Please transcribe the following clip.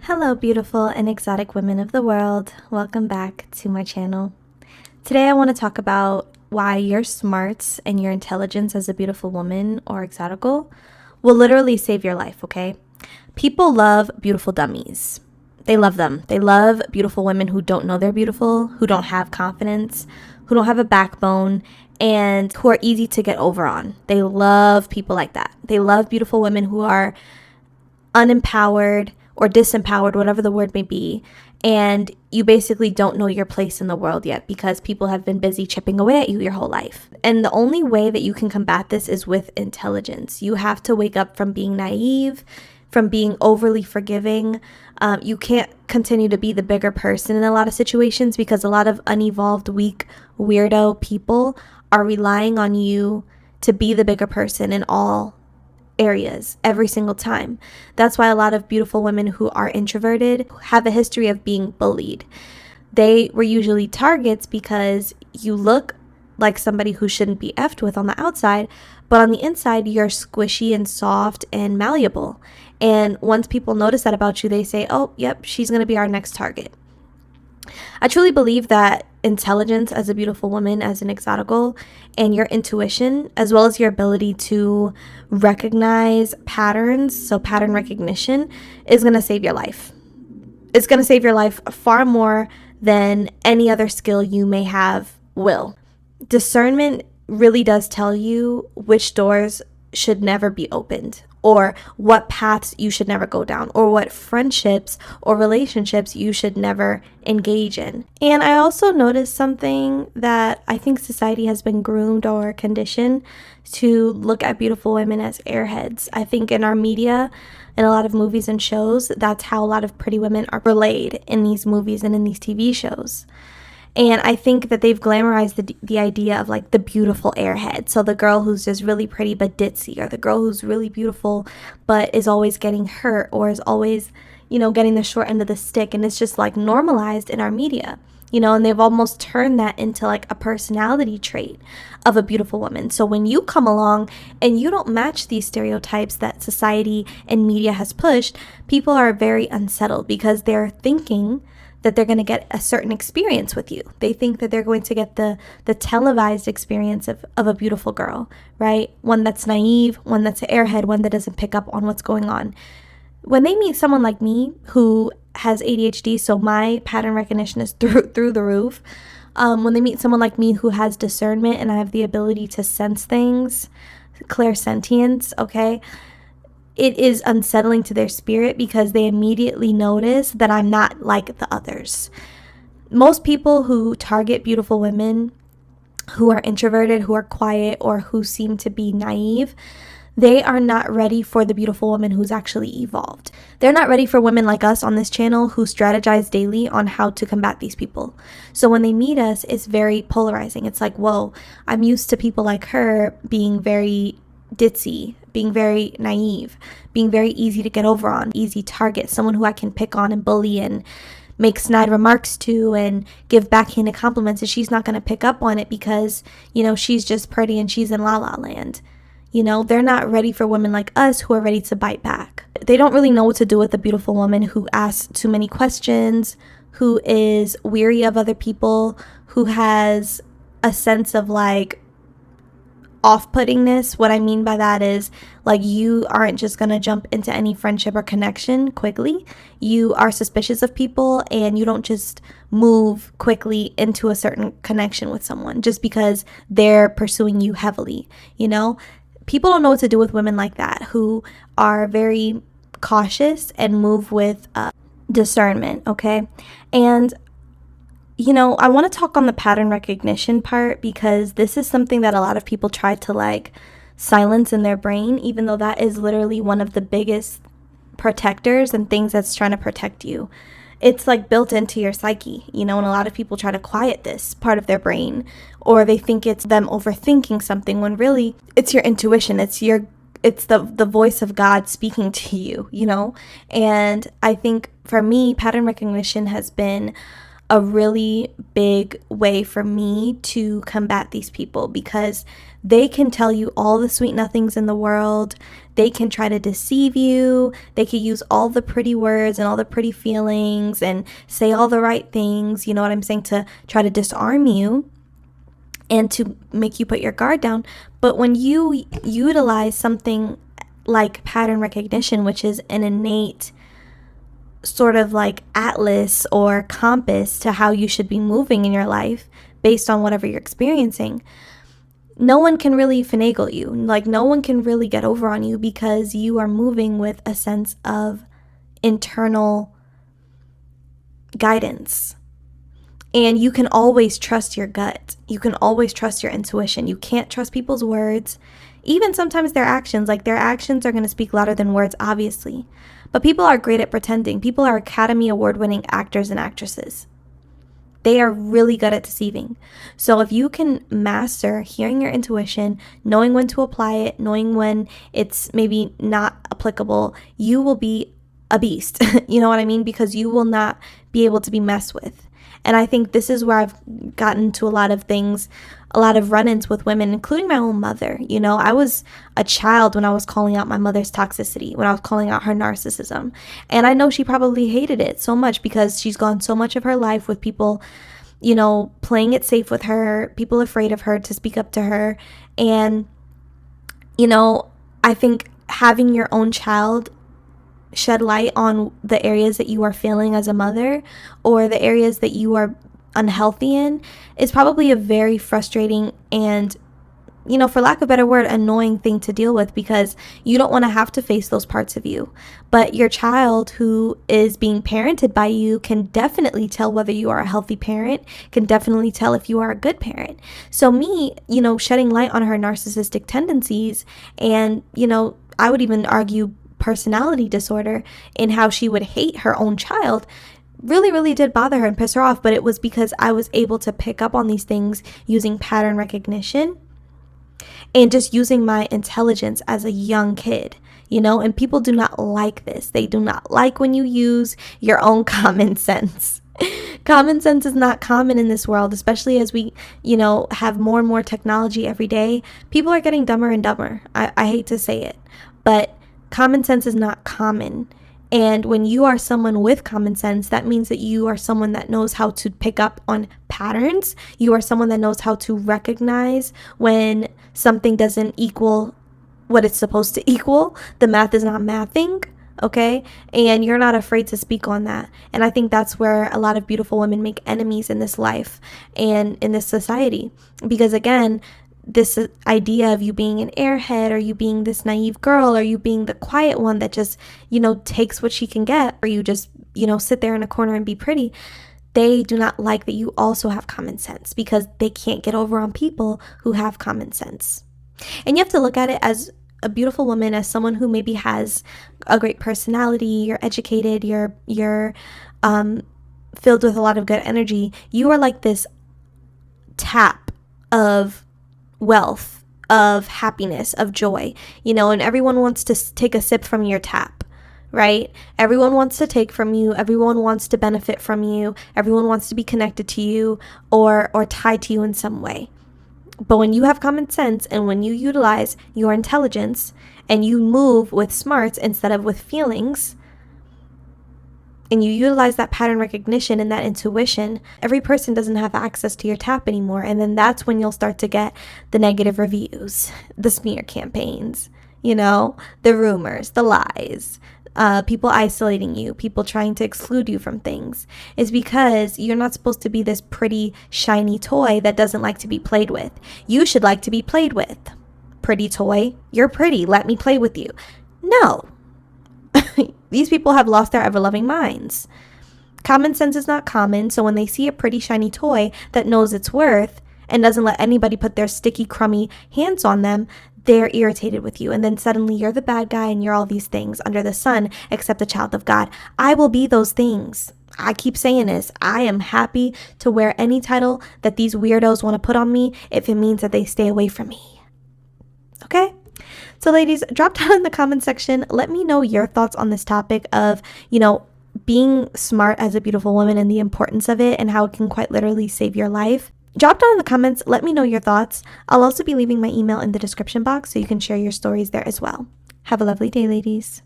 Hello, beautiful and exotic women of the world. Welcome back to my channel. Today, I want to talk about why your smarts and your intelligence as a beautiful woman or exotical will literally save your life, okay? People love beautiful dummies. They love them. They love beautiful women who don't know they're beautiful, who don't have confidence, who don't have a backbone, and who are easy to get over on. They love people like that. They love beautiful women who are unempowered or disempowered, whatever the word may be, and you basically don't know your place in the world yet because people have been busy chipping away at you your whole life. And the only way that you can combat this is with intelligence. You have to wake up from being naive, from being overly forgiving. You can't continue to be the bigger person in a lot of situations because a lot of unevolved, weak, weirdo people are relying on you to be the bigger person in all areas every single time. That's why a lot of beautiful women who are introverted have a history of being bullied. They were usually targets because you look like somebody who shouldn't be effed with on the outside, but on the inside you're squishy and soft and malleable. And once people notice that about you, they say, oh, yep, she's going to be our next target. I truly believe that intelligence as a beautiful woman, as an exotical, and your intuition, as well as your ability to recognize patterns, so pattern recognition, is going to save your life. It's going to save your life far more than any other skill you may have will. Discernment really does tell you which doors should never be opened, or what paths you should never go down, or what friendships or relationships you should never engage in. And I also noticed something that I think society has been groomed or conditioned to look at beautiful women as airheads. I think in our media, in a lot of movies and shows, that's how a lot of pretty women are relayed in these movies and in these TV shows. And I think that they've glamorized the idea of like the beautiful airhead. So the girl who's just really pretty but ditzy, or the girl who's really beautiful but is always getting hurt, or is always, getting the short end of the stick. And it's just like normalized in our media, and they've almost turned that into like a personality trait of a beautiful woman. So when you come along and you don't match these stereotypes that society and media has pushed, people are very unsettled because they're thinking that they're going to get a certain experience with you. They think that they're going to get the televised experience of a beautiful girl, right? One that's naive, one that's an airhead, one that doesn't pick up on what's going on. When they meet someone like me who has ADHD, so my pattern recognition is through the roof. When they meet someone like me who has discernment and I have the ability to sense things, clairsentience, okay? It is unsettling to their spirit because they immediately notice that I'm not like the others. Most people who target beautiful women who are introverted, who are quiet, or who seem to be naive, they are not ready for the beautiful woman who's actually evolved. They're not ready for women like us on this channel who strategize daily on how to combat these people. So when they meet us, it's very polarizing. It's like, whoa, I'm used to people like her being very ditzy, being very naive, being very easy to get over on, easy target, someone who I can pick on and bully and make snide remarks to and give backhanded compliments, and she's not going to pick up on it because, she's just pretty and she's in la la land. They're not ready for women like us who are ready to bite back. They don't really know what to do with a beautiful woman who asks too many questions, who is weary of other people, who has a sense of like off-puttingness. What I mean by that is like you aren't just going to jump into any friendship or connection quickly. You are suspicious of people and you don't just move quickly into a certain connection with someone just because they're pursuing you heavily. People don't know what to do with women like that who are very cautious and move with discernment, okay? And I want to talk on the pattern recognition part because this is something that a lot of people try to like silence in their brain, even though that is literally one of the biggest protectors and things that's trying to protect you. It's like built into your psyche, and a lot of people try to quiet this part of their brain, or they think it's them overthinking something when really it's your intuition. It's the voice of God speaking to you, And I think for me, pattern recognition has been a really big way for me to combat these people because they can tell you all the sweet nothings in the world. they can try to deceive you. They can use all the pretty words and all the pretty feelings and say all the right things, you know what I'm saying, to try to disarm you and to make you put your guard down. But when you utilize something like pattern recognition, which is an innate sort of like atlas or compass to how you should be moving in your life based on whatever you're experiencing, no one can really finagle you. Like, no one can really get over on you because you are moving with a sense of internal guidance. And you can always trust your gut. You can always trust your intuition. You can't trust people's words, even sometimes their actions. Like, their actions are going to speak louder than words, obviously. But people are great at pretending. People are Academy Award-winning actors and actresses. They are really good at deceiving. So if you can master hearing your intuition, knowing when to apply it, knowing when it's maybe not applicable, you will be a beast. You know what I mean? Because you will not be able to be messed with. And I think this is where I've gotten to a lot of things, a lot of run-ins with women, including my own mother. You know, I was a child when I was calling out my mother's toxicity, when I was calling out her narcissism. And I know she probably hated it so much because she's gone so much of her life with people, you know, playing it safe with her, people afraid of her to speak up to her. And, you know, I think having your own child shed light on the areas that you are failing as a mother or the areas that you are unhealthy in is probably a very frustrating and, you know, for lack of a better word, annoying thing to deal with, because you don't want to have to face those parts of you. But your child who is being parented by you can definitely tell whether you are a healthy parent, can definitely tell if you are a good parent. So me, you know, shedding light on her narcissistic tendencies and, you know, I would even argue personality disorder in how she would hate her own child really did bother her and piss her off. But it was because I was able to pick up on these things using pattern recognition and just using my intelligence as a young kid, you know. And people do not like this. They do not like when you use your own common sense. Common sense is not common in this world, especially as we, you know, have more and more technology every day. People are getting dumber and dumber. I hate to say it, but common sense is not common. And when you are someone with common sense, that means that you are someone that knows how to pick up on patterns. You are someone that knows how to recognize when something doesn't equal what it's supposed to equal. The math is not mathing, okay? And you're not afraid to speak on that. And I think that's where a lot of beautiful women make enemies in this life and in this society. Because again, this idea of you being an airhead, or you being this naive girl, or you being the quiet one that just, you know, takes what she can get, or you just, you know, sit there in a corner and be pretty. They do not like that you also have common sense, because they can't get over on people who have common sense. And you have to look at it as a beautiful woman, as someone who maybe has a great personality, you're educated, you're filled with a lot of good energy. You are like this tap of wealth, of happiness, of joy, you know, and everyone wants to take a sip from your tap, right? Everyone wants to take from you. Everyone wants to benefit from you. Everyone wants to be connected to you or tied to you in some way. But when you have common sense and when you utilize your intelligence and you move with smarts instead of with feelings, and you utilize that pattern recognition and that intuition, every person doesn't have access to your tap anymore. And then that's when you'll start to get the negative reviews, the smear campaigns, you know, the rumors, the lies, people isolating you, people trying to exclude you from things. Is because you're not supposed to be this pretty, shiny toy that doesn't like to be played with. You should like to be played with. Pretty toy, you're pretty, let me play with you. No. These people have lost their ever-loving minds. Common sense is not common, so when they see a pretty shiny toy that knows its worth and doesn't let anybody put their sticky, crummy hands on them, they're irritated with you. And then suddenly you're the bad guy and you're all these things under the sun except a child of God. I will be those things. I keep saying this. I am happy to wear any title that these weirdos want to put on me if it means that they stay away from me. Okay? So ladies, drop down in the comment section. Let me know your thoughts on this topic of, you know, being smart as a beautiful woman and the importance of it and how it can quite literally save your life. Drop down in the comments. Let me know your thoughts. I'll also be leaving my email in the description box so you can share your stories there as well. Have a lovely day, ladies.